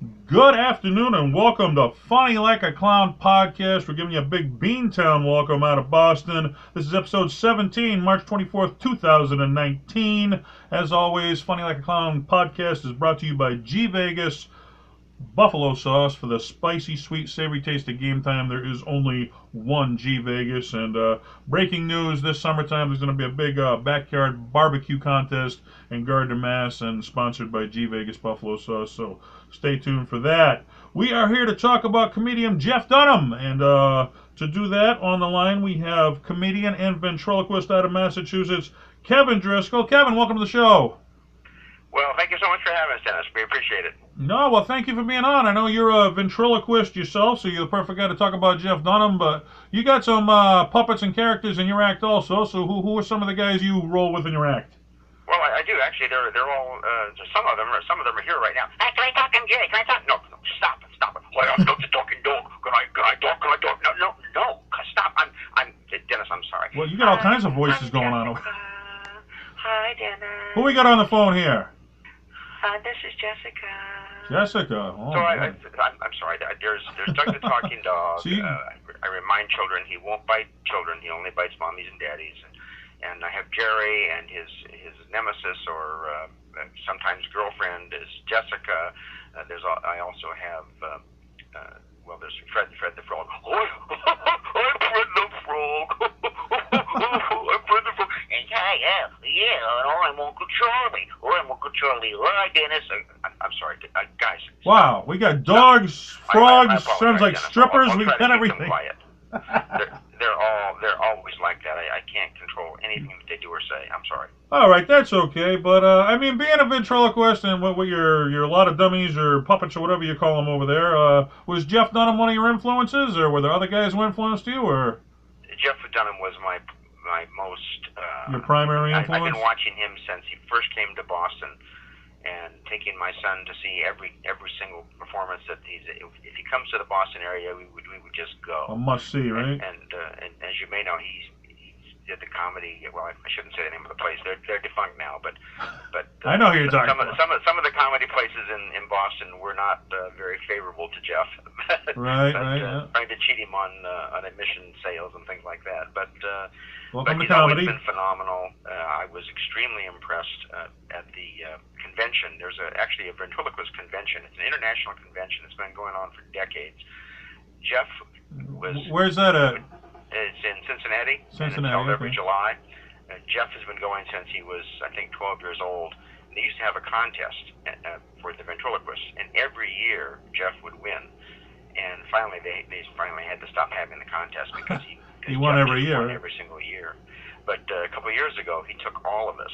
Good afternoon and welcome to Funny Like a Clown podcast. We're giving you a big Beantown welcome out of Boston. This is episode 17, March 24th, 2019. As always, Funny Like a Clown podcast is brought to you by G Vegas Buffalo sauce for the spicy, sweet, savory taste of game time. There is only one G Vegas. And breaking news, this summertime there's going to be a big backyard barbecue contest in Gardner, Mass. and sponsored by G Vegas Buffalo sauce. So stay tuned for that. We are here to talk about comedian Jeff Dunham. And to do that, on the line we have comedian and ventriloquist out of Massachusetts, Kevin Driscoll. Kevin, welcome to the show. Well, thank you so much for having us, Dennis. We appreciate it. No, well, thank you for being on. I know you're a ventriloquist yourself, so you're the perfect guy to talk about Jeff Dunham, but you got some puppets and characters in your act also, so who are some of the guys you roll with in your act? Well, I do, actually. They're all, some of them are here right now. Hey, can I talk? I'm Jerry. Can I talk? No, stop it. Well, I'm not the talking dog. Can I talk? No, stop. I'm, Dennis, I'm sorry. Well, you got all kinds of voices going on. Hi, Dennis. Who we got on the phone here? This is Jessica. Jessica. Oh, so I'm sorry. There's Doug the talking dog. See? I remind children he won't bite children. He only bites mommies and daddies. And I have Jerry, and his nemesis or sometimes girlfriend is Jessica. I also have there's Fred the Frog. Oh, I'm Fred the Frog. I'm Fred the Frog. And I'm Uncle Charlie. I'm Uncle Charlie. All right, Dennis. I'm sorry, guys. Wow, we got dogs, frogs, I apologize, sounds like Dennis. strippers. I'll We try to got keep them everything. quiet. They're always like that. I can't control anything that they do or say. I'm sorry. All right, that's okay. But I mean, being a ventriloquist and what your a lot of dummies or puppets or whatever you call them over there, was Jeff Dunham one of your influences, or were there other guys who influenced you, or Jeff Dunham was my most your primary influence? I've been watching him since he first came to Boston, and taking my son to see every single performance that if he comes to the Boston area, we would just go. A must see, right? And as you may know, he did the comedy. Well, I shouldn't say the name of the place. They're defunct now, but I know who you're talking about. Some of the comedy places in Boston were not very favorable to Jeff. Right. Trying to cheat him on admission sales and things like that. But welcome to he's comedy. always been phenomenal. I was extremely impressed at the convention. There's actually a ventriloquist convention. It's an international convention. It's been going on for decades. Jeff was. Where's that at? It's in Cincinnati. Cincinnati, and it's held every okay. July. Jeff has been going since he was, I think, 12 years old. And they used to have a contest for the ventriloquists, and every year Jeff would win. And finally, they finally had to stop having the contest because He won every year. Won every single year. But a couple of years ago, he took all of us,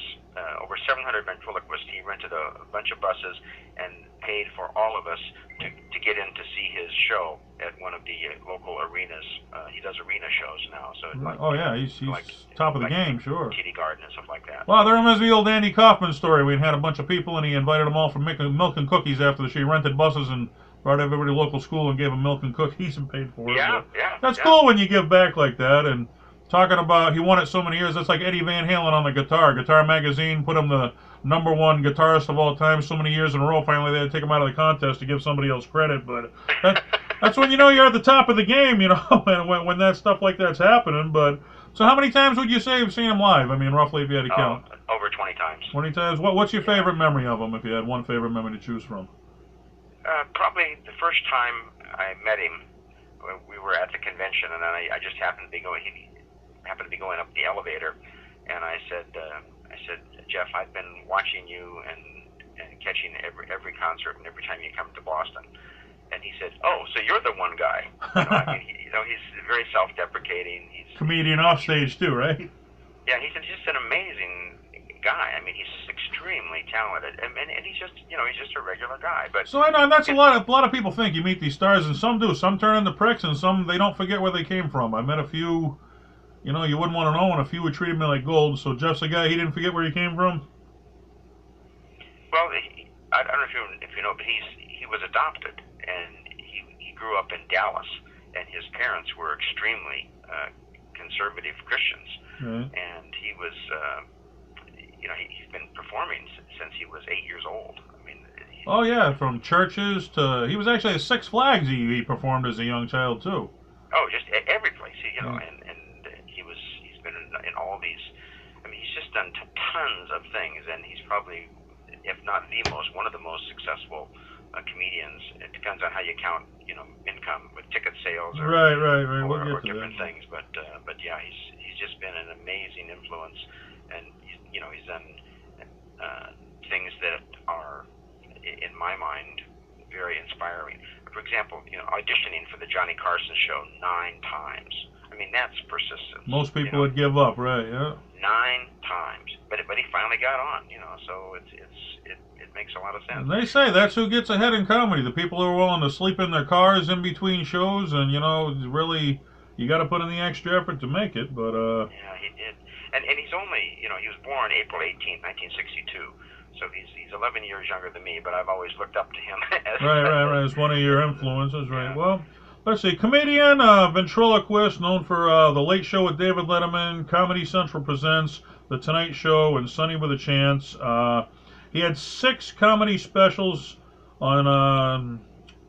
over 700 ventriloquists. He rented a bunch of buses and paid for all of us to get in to see his show at one of the local arenas. He does arena shows now, so it's like, Oh yeah, he's top of the game, sure. TD Garden and stuff like that. Wow, that reminds me of the old Andy Kaufman story. We had a bunch of people, and he invited them all for milk and cookies after the show. He rented buses and brought everybody to local school and gave them milk and cookies and paid for it. Yeah. That's cool when you give back like that. And talking about, he won it so many years, that's like Eddie Van Halen on the guitar. Guitar Magazine put him the #1 guitarist of all time so many years in a row. Finally, they had to take him out of the contest to give somebody else credit. But that's when you know you're at the top of the game, you know, when that stuff like that's happening. But so how many times would you say you've seen him live? I mean, roughly, if you had to count. Over 20 times. 20 times? What's your favorite memory of him, if you had one favorite memory to choose from? Probably the first time I met him, we were at the convention, and then I just happened to be going. He happened to be going up the elevator, and I said, Jeff, I've been watching you and catching every concert and every time you come to Boston. And he said, "Oh, so you're the one guy." He's very self-deprecating. He's comedian off stage too, right? Yeah, he's just an amazing guy. I mean, he's extremely talented, and he's just a regular guy. But so I know, and that's a lot of people think you meet these stars, and some do. Some turn into pricks, and some they don't forget where they came from. I met a few, you wouldn't want to know, and a few would treat me like gold. So Jeff's a guy, he didn't forget where he came from. Well, I don't know if you know, but he was adopted, and he grew up in Dallas, and his parents were extremely conservative Christians, Right. and he was, he's been performing since he was 8 years old. I mean, Oh yeah, from churches to he was actually at Six Flags. He performed as a young child too. Oh, just every place, you know, Yeah. and he's been in all these. I mean, he's just done tons of things, and he's probably, if not the most, one of the most successful comedians. It depends on how you count, you know, income with ticket sales Right. We'll or get to different that. things. But yeah, he's just been an amazing influence, and you know, he's done uh, things that are, in my mind, very inspiring. For example, you know, auditioning for the Johnny Carson show 9 times. I mean, that's persistence. Most You people know, would give up, right? Yeah. 9 times, but he finally got on. You know, so it makes a lot of sense. And they say that's who gets ahead in comedy. The people who are willing to sleep in their cars in between shows, and you know, really, you got to put in the extra effort to make it. But Yeah, he did, and he's only, you know, he was born April 18th, 1962. So he's 11 years younger than me, but I've always looked up to him as right. It's one of your influences, right? yeah. Well, let's see. Comedian, ventriloquist, known for The Late Show with David Letterman, Comedy Central Presents, The Tonight Show, and Sunny with a Chance. He had 6 comedy specials on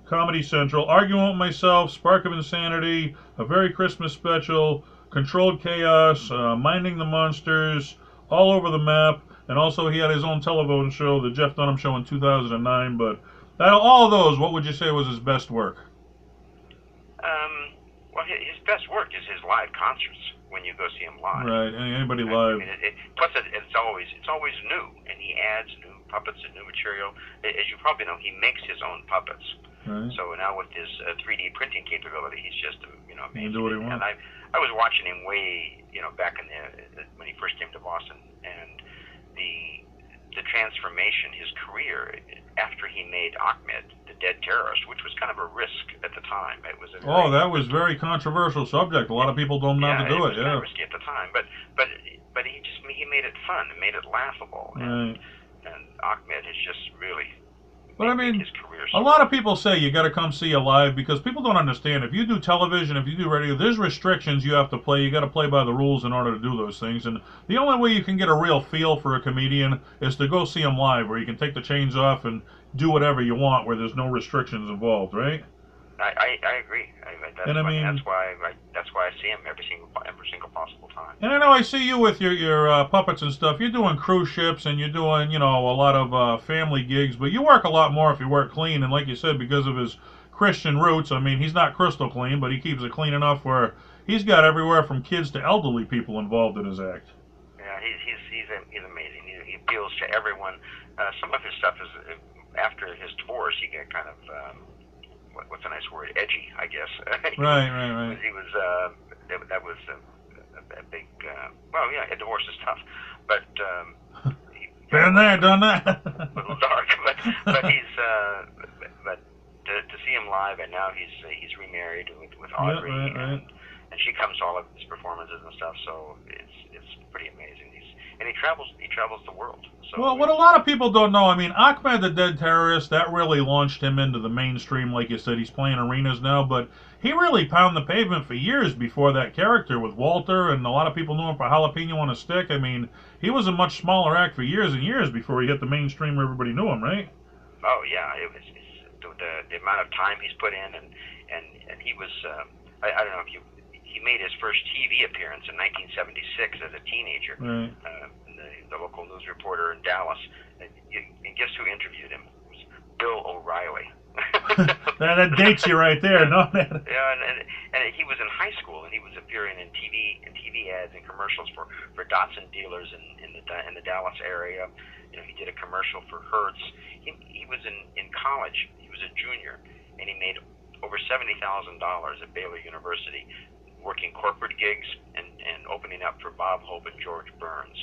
Comedy Central: Arguing with Myself, Spark of Insanity, A Very Christmas Special, Controlled Chaos, Minding the Monsters, All Over the Map, and also he had his own television show, The Jeff Dunham Show, in 2009. But out of all those, what would you say was his best work? Well, his best work is his live concerts when you go see him live. Right, anybody I live. mean, plus it's always new, and he adds new puppets and new material. As you probably know, he makes his own puppets. Right. So now with his 3D printing capability, he's just, you know, He can amazing. do what he wants. And I was watching him way, you know, back in when he first came to Boston, and the transformation, his career after he made Ahmed, the Dead Terrorist, which was kind of a risk at the time. It was That was very controversial subject. A lot of people don't know how to do it. was kind of risky at the time, but he made it fun, and made it laughable, Right. and Ahmed has just really But I made mean, his career. a lot of people say you got to come see it live because people don't understand. If you do television, if you do radio, there's restrictions you have to play. You got to play by the rules in order to do those things. And the only way you can get a real feel for a comedian is to go see him live, where you can take the chains off and do whatever you want, where there's no restrictions involved, right? I agree. That's why I see him every single possible time. And I know I see you with your puppets and stuff. You're doing cruise ships and you're doing, you know, a lot of family gigs, but you work a lot more if you work clean. And like you said, because of his Christian roots, I mean, he's not crystal clean, but he keeps it clean enough where he's got everywhere from kids to elderly people involved in his act. Yeah, he's amazing. He appeals to everyone. Some of his stuff is after his divorce. He got kind of what's a nice word? Edgy, I guess. Right. He was that was a big. Well, yeah, a divorce is tough, but Been there, done that. a little dark. But he's but to see him live, and now he's remarried with Audrey, right. And she comes to all of his performances and stuff. So it's pretty amazing. And he travels the world. So Well, what a lot of people don't know, I mean, Ahmed the Dead Terrorist, that really launched him into the mainstream. Like you said, he's playing arenas now, but he really pounded the pavement for years before that character with Walter, and a lot of people knew him for Jalapeno on a Stick. I mean, he was a much smaller act for years and years before he hit the mainstream where everybody knew him, right? Oh yeah, it's the amount of time he's put in, and he was I don't know if he made his first TV appearance in 1976 as a teenager. Right. The local news reporter in Dallas, and guess who interviewed him? It was Bill O'Reilly. that dates you right there, no? Yeah, and he was in high school, and he was appearing in TV ads and commercials for Datsun dealers in the Dallas area. You know, he did a commercial for Hertz. He was in college. He was a junior, and he made over $70,000 at Baylor University, working corporate gigs and opening up for Bob Hope and George Burns.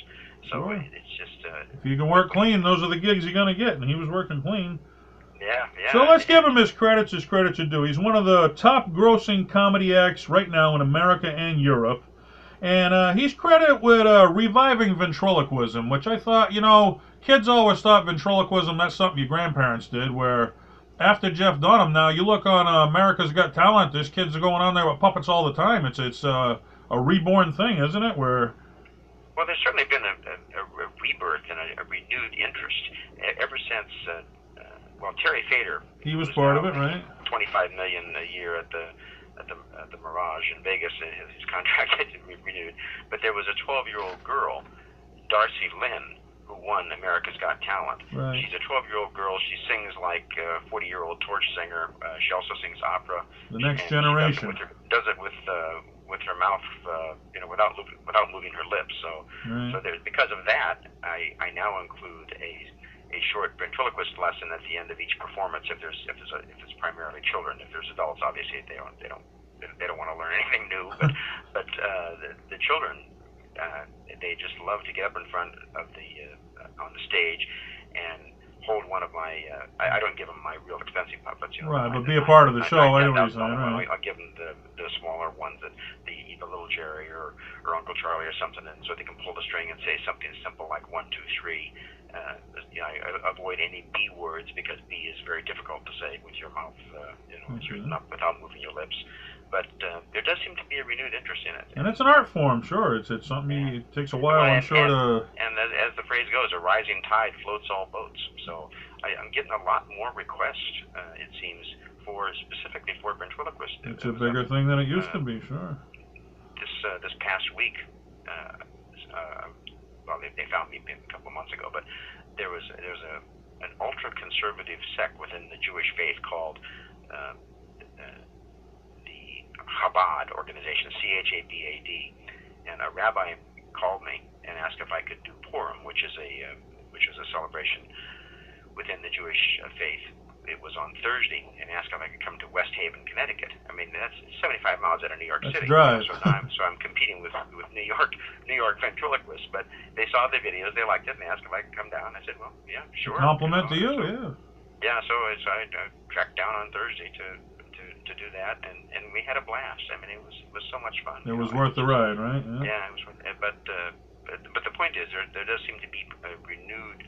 So Sure. it's just If you can work clean, those are the gigs you're going to get, and he was working clean. yeah. So let's give him his credits are due. He's one of the top grossing comedy acts right now in America and Europe. And he's credited with reviving ventriloquism, which I thought, you know, kids always thought ventriloquism, that's something your grandparents did, where after Jeff Dunham, now you look on America's Got Talent, there's kids are going on there with puppets all the time. It's a reborn thing, isn't it? Well, there's certainly been a rebirth and a renewed interest ever since well, Terry Fader. He was part of it, right? $25 million a year at the Mirage in Vegas. His contract had to be renewed. But there was a 12-year-old girl, Darcy Lynn, who won America's Got Talent. Right. She's a 12-year-old girl. She sings like a 40-year-old torch singer. She also sings opera. The next generation. Does it with her mouth, without moving her lips. So, right. so because of that, I now include a short ventriloquist lesson at the end of each performance. If it's primarily children, if there's adults, obviously they don't want to learn anything new. But the children, they just love to get up in front of on the stage and hold one of my. I don't give them my real expensive puppets, right? But be a part of the show. I know what you're saying, right? I'll give them the smaller ones, the little Jerry or Uncle Charlie or something, and so they can pull the string and say something simple like 1, 2, 3. I avoid any B words because B is very difficult to say with your mouth, without moving your lips. But there does seem to be a renewed interest in it. And it's an art form, sure. It's something. It takes a while, I'm sure. And as the phrase goes, a rising tide floats all boats. So I'm getting a lot more requests, it seems, specifically for ventriloquists. It's a bigger thing than it used to be, sure. This past week, well, they found me a couple of months ago, but there's an ultra-conservative sect within the Jewish faith called the Chabad organization, Chabad, and a rabbi called me and asked if I could do Purim, which is a celebration within the Jewish faith. It was on Thursday, and asked if I could come to West Haven, Connecticut. I mean, that's 75 miles out of New York City. Drive. So I'm competing with New York ventriloquists. But they saw the videos, they liked it, and they asked if I could come down. I said, well, yeah, sure. Compliment to you, yeah. Yeah, so I tracked down on Thursday to do that, and we had a blast. I mean, it was so much fun. It was worth the ride, right? Yeah, it was. But the point is, there does seem to be a renewed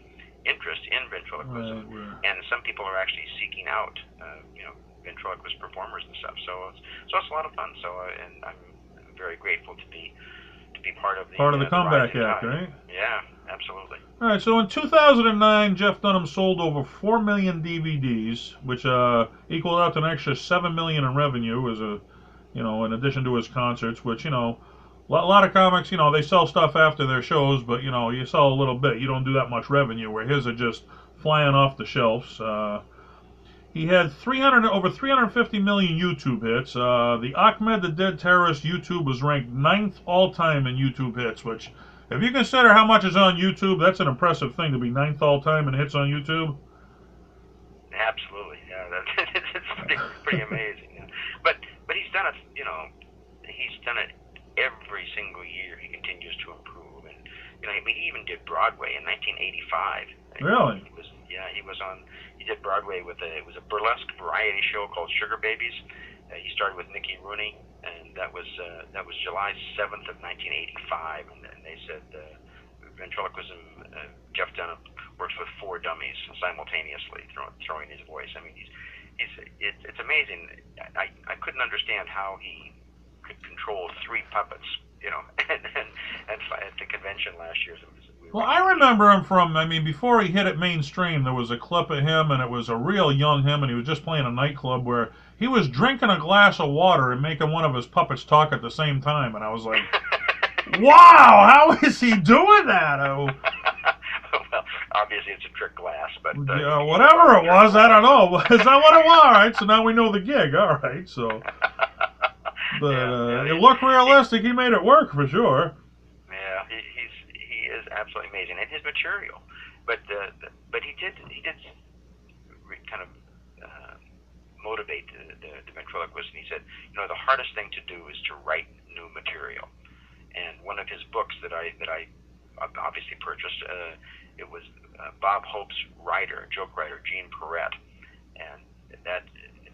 interest in ventriloquism, right. And some people are actually seeking out, ventriloquist performers and stuff. So it's a lot of fun. So and I'm very grateful to be part of the comeback act, right? Yeah, absolutely. All right. So in 2009, Jeff Dunham sold over 4 million DVDs, which equaled out to an extra 7 million in revenue, as in addition to his concerts, which a lot of comics, they sell stuff after their shows, but, you sell a little bit. You don't do that much revenue, where his are just flying off the shelves. He had over 350 million YouTube hits. The Ahmed the Dead Terrorist YouTube was ranked 9th all-time in YouTube hits, which, if you consider how much is on YouTube, that's an impressive thing to be 9th all-time in hits on YouTube. Absolutely, yeah. It's pretty amazing. Yeah. But he's done it, he's done it every single year. He continues to improve, and he even did Broadway in 1985. Really? He did Broadway it was a burlesque variety show called Sugar Babies. He started with Mickey Rooney, and that was July 7th of 1985. And they said ventriloquism. Jeff Dunham works with 4 dummies simultaneously, throwing his voice. I mean, it's amazing. I couldn't understand how he could control 3 puppets, and at the convention last year. Well, I remember him from, before he hit it mainstream, there was a clip of him, and it was a real young him, and he was just playing a nightclub where he was drinking a glass of water and making one of his puppets talk at the same time, and I was like, wow, how is he doing that? Well, obviously it's a trick glass, but... yeah, whatever it was, I don't know. Is that what it was? All right, so now we know the gig, all right, so... But it looked realistic. He made it work for sure. Yeah, he is absolutely amazing, and his material. But he did kind of motivate the ventriloquist, and he said, the hardest thing to do is to write new material. And one of his books that I obviously purchased, it was Bob Hope's joke writer, Gene Perrette, and that.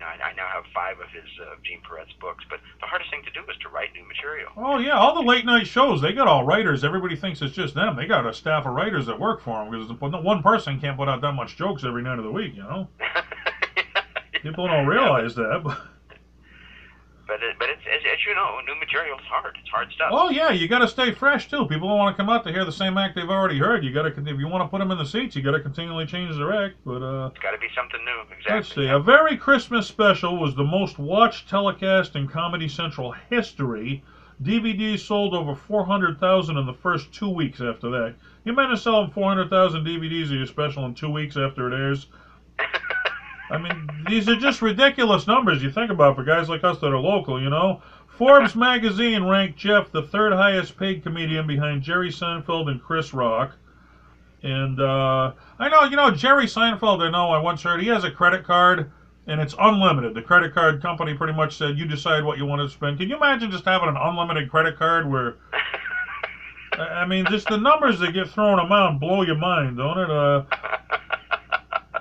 I now have 5 of his Gene Perrette's books, but the hardest thing to do is to write new material. Oh, yeah, all the late-night shows, they got all writers. Everybody thinks it's just them. They got a staff of writers that work for them, because one person can't put out that much jokes every night of the week, People don't realize that. But it's as you know, new material is hard. It's hard stuff. Oh yeah, you got to stay fresh too. People don't want to come out to hear the same act they've already heard. You got to, if you want to put them in the seats, you got to continually change their act. But it's got to be something new. Exactly. Let's see. A Very Christmas Special was the most watched telecast in Comedy Central history. DVDs sold over 400,000 in the first 2 weeks after that. You managed to sell 400,000 DVDs of your special in 2 weeks after it airs. I mean, these are just ridiculous numbers you think about for guys like us that are local, you know. Forbes magazine ranked Jeff the third highest paid comedian behind Jerry Seinfeld and Chris Rock. And I know, you know, Jerry Seinfeld, I once heard he has a credit card, and it's unlimited. The credit card company pretty much said, you decide what you want to spend. Can you imagine just having an unlimited credit card where, I mean, just the numbers that get thrown around blow your mind, don't it?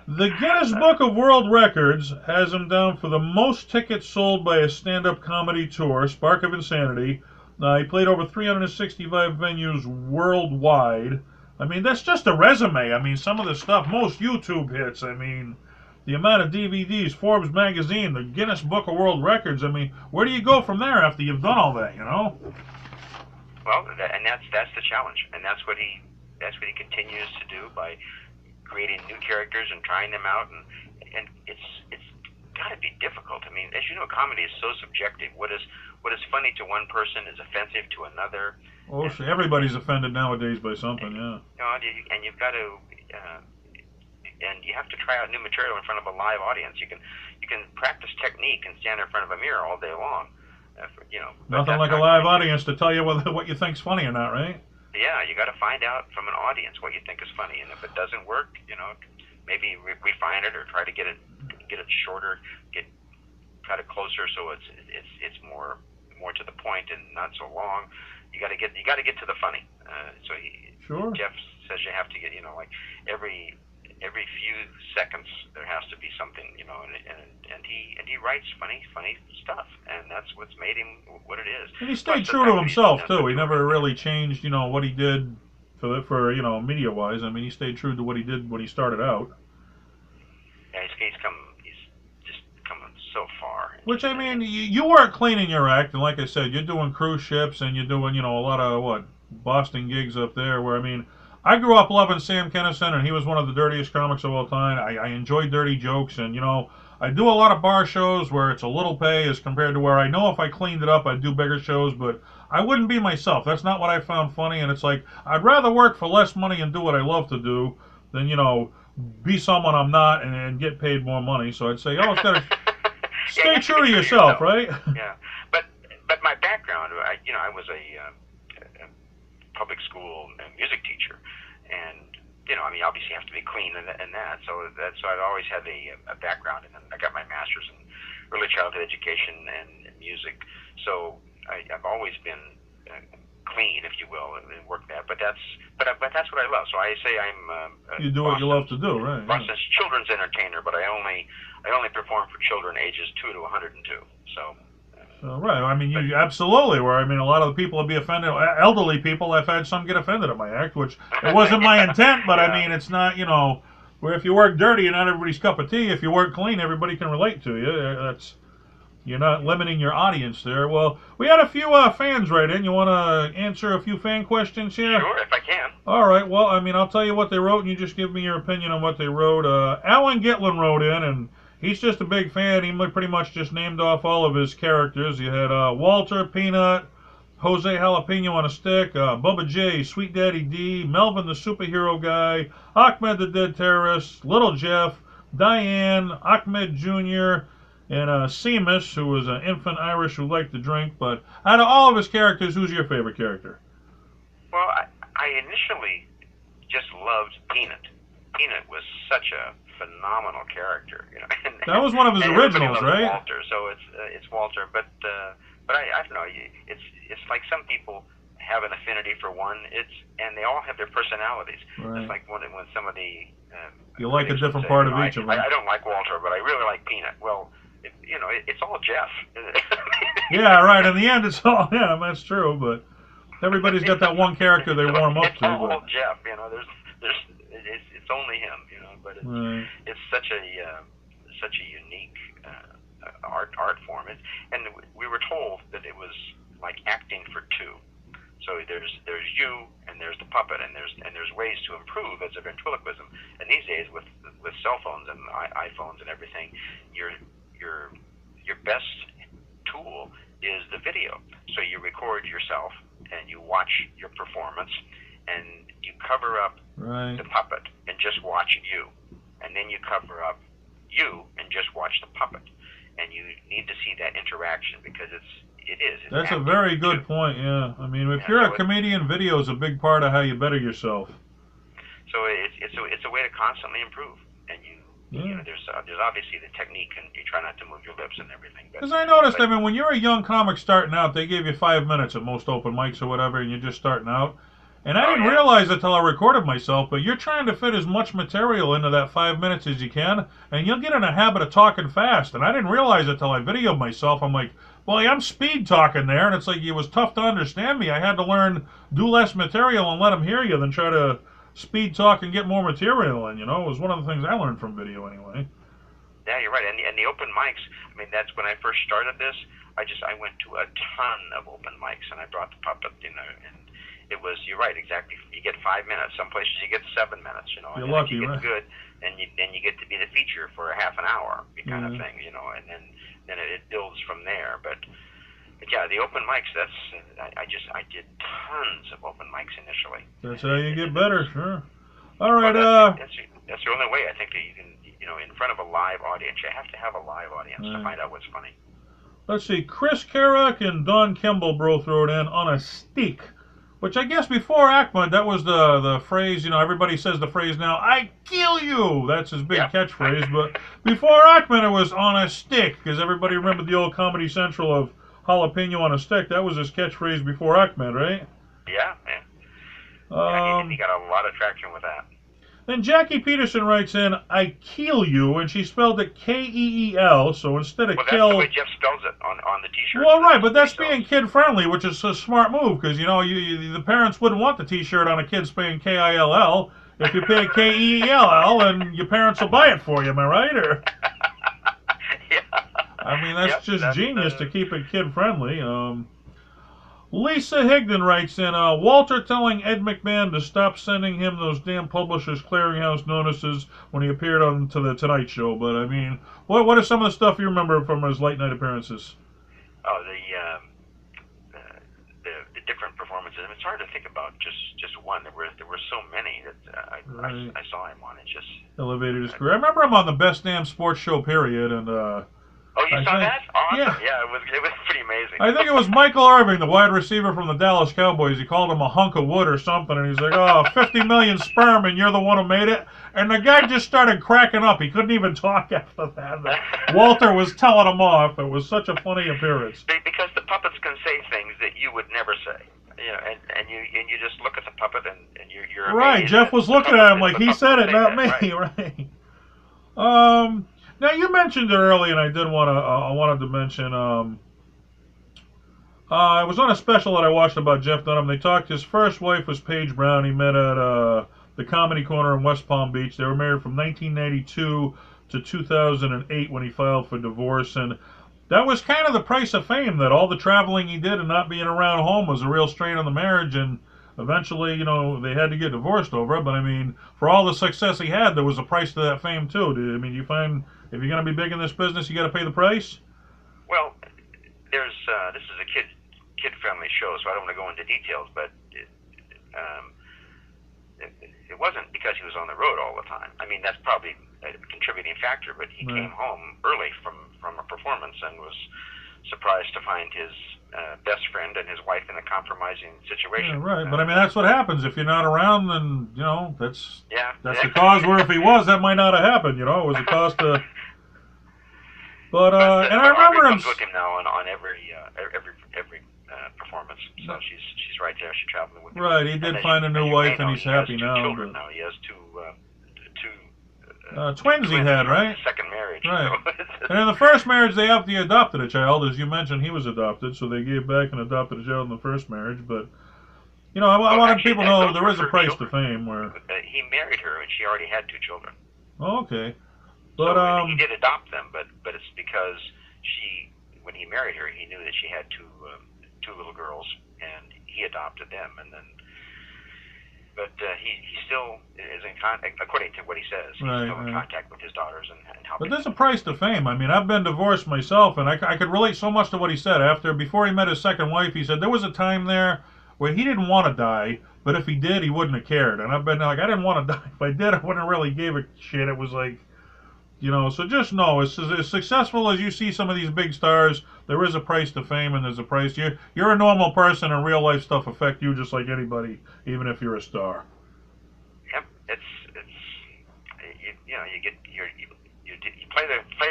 The Guinness Book of World Records has him down for the most tickets sold by a stand-up comedy tour, Spark of Insanity. He played over 365 venues worldwide. I mean, that's just a resume. I mean, some of the stuff, most YouTube hits, I mean, the amount of DVDs, Forbes magazine, the Guinness Book of World Records, I mean, where do you go from there after you've done all that, you know? Well, and that's the challenge, and that's what he continues to do by creating new characters and trying them out, and it's got to be difficult. I mean, as you know, comedy is so subjective. What is funny to one person is offensive to another. Oh, everybody's offended nowadays by something, yeah. You know, and you've got to, and you have to try out new material in front of a live audience. You can practice technique and stand in front of a mirror all day long. You know, nothing like a live audience to tell you what you think's funny or not, right? Yeah, you got to find out from an audience what you think is funny, and if it doesn't work, you know, maybe refine it or try to get it shorter, cut it closer so it's more to the point and not so long. You got to get to the funny. Sure. Jeff says you have to get, you know, like every few seconds there has to be something, you know, and he writes funny stuff, and that's what's made him what it is. And he stayed true to himself too. He never really changed, you know, what he did for you know, media wise. I mean, he stayed true to what he did when he started out. Yeah, he's just come so far. Which, I mean, you weren't cleaning your act, and like I said, you're doing cruise ships and you're doing, you know, a lot of Boston gigs up there. Where, I mean, I grew up loving Sam Kinison, and he was one of the dirtiest comics of all time. I enjoy dirty jokes, and, you know, I do a lot of bar shows where it's a little pay as compared to where I know if I cleaned it up, I'd do bigger shows, but I wouldn't be myself. That's not what I found funny, and it's like, I'd rather work for less money and do what I love to do than, you know, be someone I'm not and get paid more money. So I'd say, oh, instead of stay true to yourself, right? Yeah, but my background, I was a public school music teacher, and you know, I mean, obviously you have to be clean and that. So I'd always had a background, and then I got my master's in early childhood education and music. So I've always been clean, if you will, and worked that. But that's what I love. So I say I'm you do what you love to do, right? Boston's children's entertainer, but I only perform for children ages 2 to 102. So. Right. I mean, you absolutely were. I mean, a lot of the people would be offended. Elderly people, I've had some get offended at my act, which it wasn't my intent, but yeah. I mean, it's not, you know, where if you work dirty, you're not everybody's cup of tea. If you work clean, everybody can relate to you. You're not limiting your audience there. Well, we had a few fans write in. You want to answer a few fan questions here? Sure, if I can. All right. Well, I mean, I'll tell you what they wrote, and you just give me your opinion on what they wrote. Alan Gitlin wrote in, and he's just a big fan. He pretty much just named off all of his characters. You had Walter, Peanut, Jose Jalapeno on a Stick, Bubba J, Sweet Daddy D, Melvin the Superhero Guy, Ahmed the Dead Terrorist, Little Jeff, Diane, Ahmed Jr., and Seamus, who was an infant Irish who liked to drink. But out of all of his characters, who's your favorite character? Well, I initially just loved Peanut. Peanut was such a phenomenal character, you know. That was one of his originals, right? Walter, so it's Walter, but I don't know. It's like some people have an affinity for one. And they all have their personalities. Right. It's like when some of the you like a different part of each of them. I don't like Walter, but I really like Peanut. Well, it's all Jeff. Yeah, right. In the end, it's all that's true. But everybody's got that one character they warm up to. It's all Jeff. You know, it's only him. You know, but it's such a unique art form, and we were told that it was like acting for two. So there's you and there's the puppet, and there's ways to improve as a ventriloquism. And these days with cell phones and iPhones and everything, your best tool is the video. So you record yourself and you watch your performance, and you cover up the puppet and just watch you, and then you cover up you and just watch the puppet, and you need to see that interaction because it's That's a very good point. Yeah, I mean, if you're a comedian, video is a big part of how you better yourself. So it's a way to constantly improve, and you know, there's obviously the technique, and you try not to move your lips and everything. Because I noticed, I mean, when you're a young comic starting out, they give you 5 minutes at most open mics or whatever, and you're just starting out. And I didn't realize it till I recorded myself, but you're trying to fit as much material into that 5 minutes as you can, and you'll get in a habit of talking fast. And I didn't realize it till I videoed myself. I'm like, well, I'm speed talking there, and it's like it was tough to understand me. I had to learn, do less material and let them hear you than try to speed talk and get more material in, you know? It was one of the things I learned from video anyway. Yeah, you're right. And the open mics, I mean, that's when I first started this. I went to a ton of open mics, and I brought the puppet, you know, and it was, you're right, exactly. You get 5 minutes. Some places you get 7 minutes, you know. You're and lucky, you get right? good, and then you get to be the feature for a half an hour, kind of thing, you know, and then it builds from there. But yeah, the open mics, I did tons of open mics initially. That's how you get better, sure. All right, that's the only way I think that you can, you know, in front of a live audience. You have to have a live audience to find out what's funny. Let's see, Chris Carrack and Don Kimball both wrote in on a stick, which I guess before Ackman, that was the phrase, you know, everybody says the phrase now, I kill you! That's his big catchphrase, but before Ackman it was on a stick, because everybody remembered the old Comedy Central of jalapeno on a stick. That was his catchphrase before Ackman, right? Yeah, man. He got a lot of traction with that. Then Jackie Peterson writes in, I kill you, and she spelled it K-E-E-L, so instead of kill... That's the way Jeff spells it on the T-shirt. Well, right, but that's being kid-friendly, which is a smart move, because, you know, the parents wouldn't want the T-shirt on a kid spelling K-I-L-L. If you pay K-E-E-L-L, and your parents will buy it for you, am I right? Or... Yeah. I mean, that's just genius to keep it kid-friendly. Lisa Higdon writes in, Walter telling Ed McMahon to stop sending him those damn Publishers Clearinghouse notices when he appeared on to the Tonight Show. But, I mean, what are some of the stuff you remember from his late night appearances? Oh, the different performances. I mean, it's hard to think about just one. There were so many that I saw him on. It just elevated his career. I remember him on the Best Damn Sports Show, period, and... Oh, you saw that? Awesome. Yeah, it was pretty amazing. I think it was Michael Irving, the wide receiver from the Dallas Cowboys. He called him a hunk of wood or something, and he's like, oh, 50 million sperm, and you're the one who made it? And the guy just started cracking up. He couldn't even talk after that. Walter was telling him off. It was such a funny appearance. Because the puppets can say things that you would never say. You know, and you just look at the puppet, and you're right, Jeff was looking at him like, he said it, not me. Right. Now, you mentioned it earlier, and I wanted to mention, I was on a special that I watched about Jeff Dunham. They talked, his first wife was Paige Brown. He met at the Comedy Corner in West Palm Beach. They were married from 1992 to 2008 when he filed for divorce, and that was kind of the price of fame, that all the traveling he did and not being around home was a real strain on the marriage, and eventually, you know, they had to get divorced over it. But, I mean, for all the success he had, there was a price to that fame, too. I mean, you find... If you're going to be big in this business, you got to pay the price? Well, this is a kid-friendly show, so I don't want to go into details, but it wasn't because he was on the road all the time. I mean, that's probably a contributing factor, but he came home early from a performance and was surprised to find his best friend and his wife in a compromising situation. Yeah, right, but I mean, that's what happens. If you're not around, then, you know, that's the cause where if he was, that might not have happened, you know. It was a cause to... But and I remember him. With him now on every performance, so she's right there. She's traveling with him. Right, he did find a new wife, and he's happy now. Children now. He has two twins he had, right? Second marriage. Right. And in the first marriage, they adopted a child. As you mentioned, he was adopted, so they gave back and adopted a child in the first marriage. But, you know, I wanted people to know there is a price to fame. Where he married her, and she already had 2 children. Oh, okay. But so he did adopt them, but it's because when he married her, he knew that she had two little girls, and he adopted them. And then, but he still is in contact, according to what he says. He's still in contact with his daughters and helping. But there's a price to fame. I mean, I've been divorced myself, and I could relate so much to what he said. Before he met his second wife, he said there was a time there where he didn't want to die, but if he did, he wouldn't have cared. And I've been like, I didn't want to die. If I did, I wouldn't have really gave a shit. It was like, you know, so just know, as successful as you see some of these big stars, there is a price to fame, and there's a price. You're a normal person, and real life stuff affect you just like anybody, even if you're a star. Yep, you play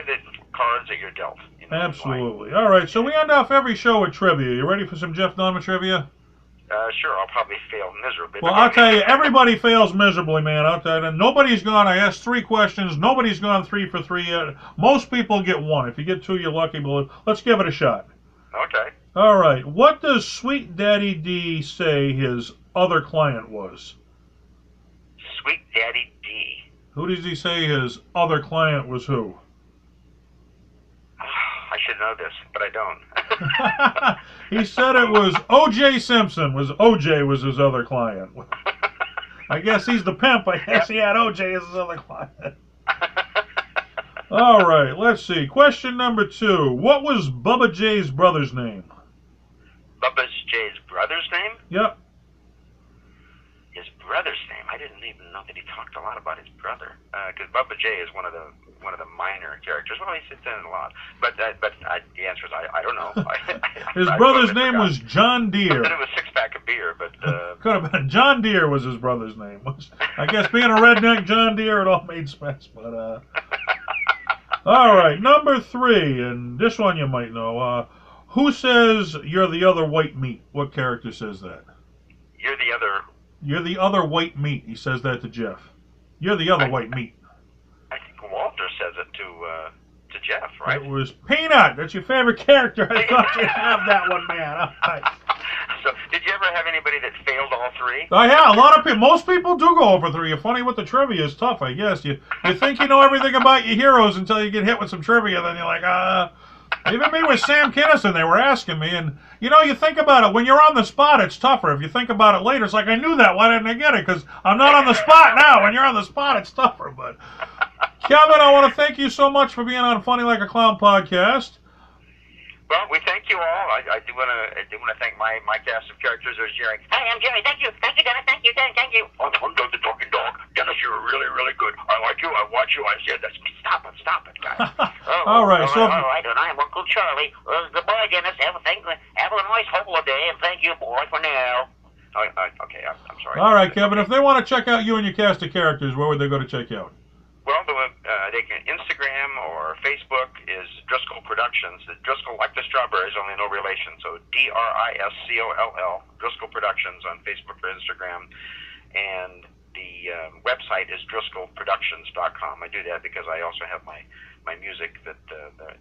the cards that you're dealt. You know, absolutely. All right, so we end off every show with trivia. You ready for some Jeff Dunham trivia? Sure, I'll probably fail miserably. Well, I'll tell you, everybody fails miserably, man. I'll tell you, nobody's gone. I asked 3 questions. Nobody's gone 3 for 3 yet. Most people get 1. If you get 2, you're lucky. But let's give it a shot. Okay. All right. What does Sweet Daddy D say his other client was? Sweet Daddy D. Who does he say his other client was? Who? I should know this, but I don't. He said it was O.J. Simpson. O.J. was his other client. I guess he's the pimp. I guess he had O.J. as his other client. All right, let's see. Question number 2. What was Bubba J's brother's name? Bubba J's brother's name? Yep. His brother's name? I didn't even know that he talked a lot about his brother. Because Bubba J is one of the minor characters. Well, he sits in a lot. But the answer is I don't know. His brother's name was John Deere. I thought it was 6-pack of beer, but could have been John Deere was his brother's name. I guess being a redneck John Deere, it all made sense. But all right, number 3, and this one you might know. Who says you're the other white meat? What character says that? You're the other. You're the other white meat. He says that to Jeff. You're the other white meat. I think Walter says it to Jeff, right? It was Peanut. That's your favorite character. I thought you'd have that one, man. All right. So, did you ever have anybody that failed all 3? Yeah, a lot of people. Most people do go over 3. You're funny with the trivia. It's tough, I guess. You think you know everything about your heroes until you get hit with some trivia. Then you're like, Even me with Sam Kinison, they were asking me, and you know, you think about it, when you're on the spot, it's tougher. If you think about it later, it's like, I knew that, why didn't I get it? Because I'm not on the spot now. When you're on the spot, it's tougher. But Kevin, I want to thank you so much for being on Funny Like a Clown podcast. Well, we thank you all. I do want to thank my cast of characters. There's Jerry. Hi, I'm Jerry. Thank you, Dennis. Thank you, thank you. I'm Doug the Talking Dog. Dennis, you're really, really good. I like you. I watch you. I said that's me. Stop it, guys. All right. So, all right, and I'm Uncle Charlie. Goodbye, Dennis. Have a nice holiday, and thank you, boy, for now. Okay, I'm sorry. All right, Kevin. If they want to check out you and your cast of characters, where would they go to check you out? Well, they can Instagram or Facebook is Driscoll Productions. Driscoll, like the strawberries, only no relation. So Driscoll, Driscoll Productions on Facebook or Instagram, and the website is DriscollProductions.com. I do that because I also have my music that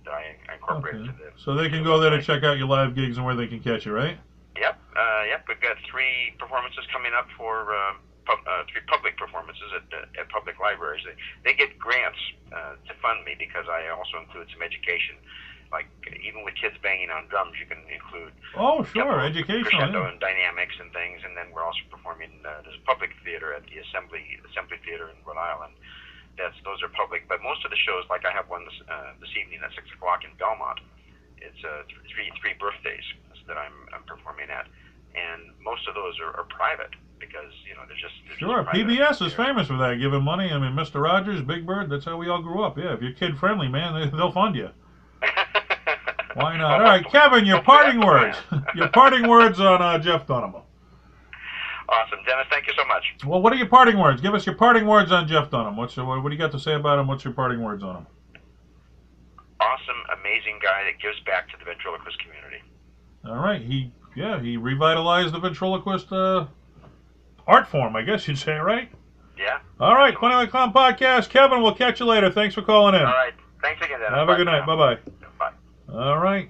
I incorporated to this. So they can go there to check out your live gigs and where they can catch you, right? Yep. We've got 3 performances coming up for. 3 public performances at public libraries. They get grants to fund me because I also include some education. Like even with kids banging on drums, you can include educational crescendo and dynamics and things. And then we're also performing. There's a public theater at the Assembly Theater in Rhode Island. Those are public, but most of the shows, like I have one this evening at 6 o'clock in Belmont. It's 3 birthdays that I'm performing at, and most of those are private. Because, you know, they're just PBS is famous for that, giving money. I mean, Mr. Rogers, Big Bird, that's how we all grew up. Yeah, if you're kid-friendly, man, they'll fund you. Why not? All right, Kevin, your parting words. Your parting words on Jeff Dunham. Awesome. Dennis, thank you so much. Well, what are your parting words? Give us your parting words on Jeff Dunham. What do you got to say about him? What's your parting words on him? Awesome, amazing guy that gives back to the ventriloquist community. All right. He revitalized the ventriloquist art form, I guess you'd say, right? Yeah. All right, Funny Like Clown Podcast. Kevin, we'll catch you later. Thanks for calling in. All right. Thanks again, Dennis. Have a good night. Bye-bye. Bye. All right.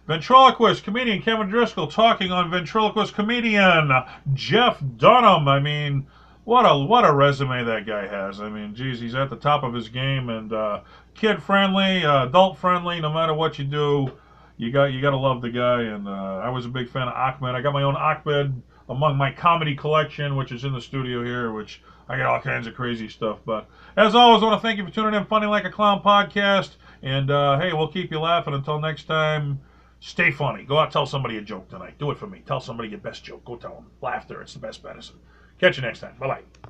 Ventriloquist comedian Kevin Driscoll talking on ventriloquist comedian Jeff Dunham. I mean, what a resume that guy has. I mean, geez, he's at the top of his game and kid-friendly, adult-friendly, no matter what you do. you got to love the guy. And I was a big fan of Ahmed. I got my own Ahmed among my comedy collection, which is in the studio here, which I got all kinds of crazy stuff. But as always, I want to thank you for tuning in, Funny Like a Clown podcast. And hey, we'll keep you laughing until next time. Stay funny. Go out, tell somebody a joke tonight. Do it for me. Tell somebody your best joke. Go tell them. Laughter, it's the best medicine. Catch you next time. Bye-bye.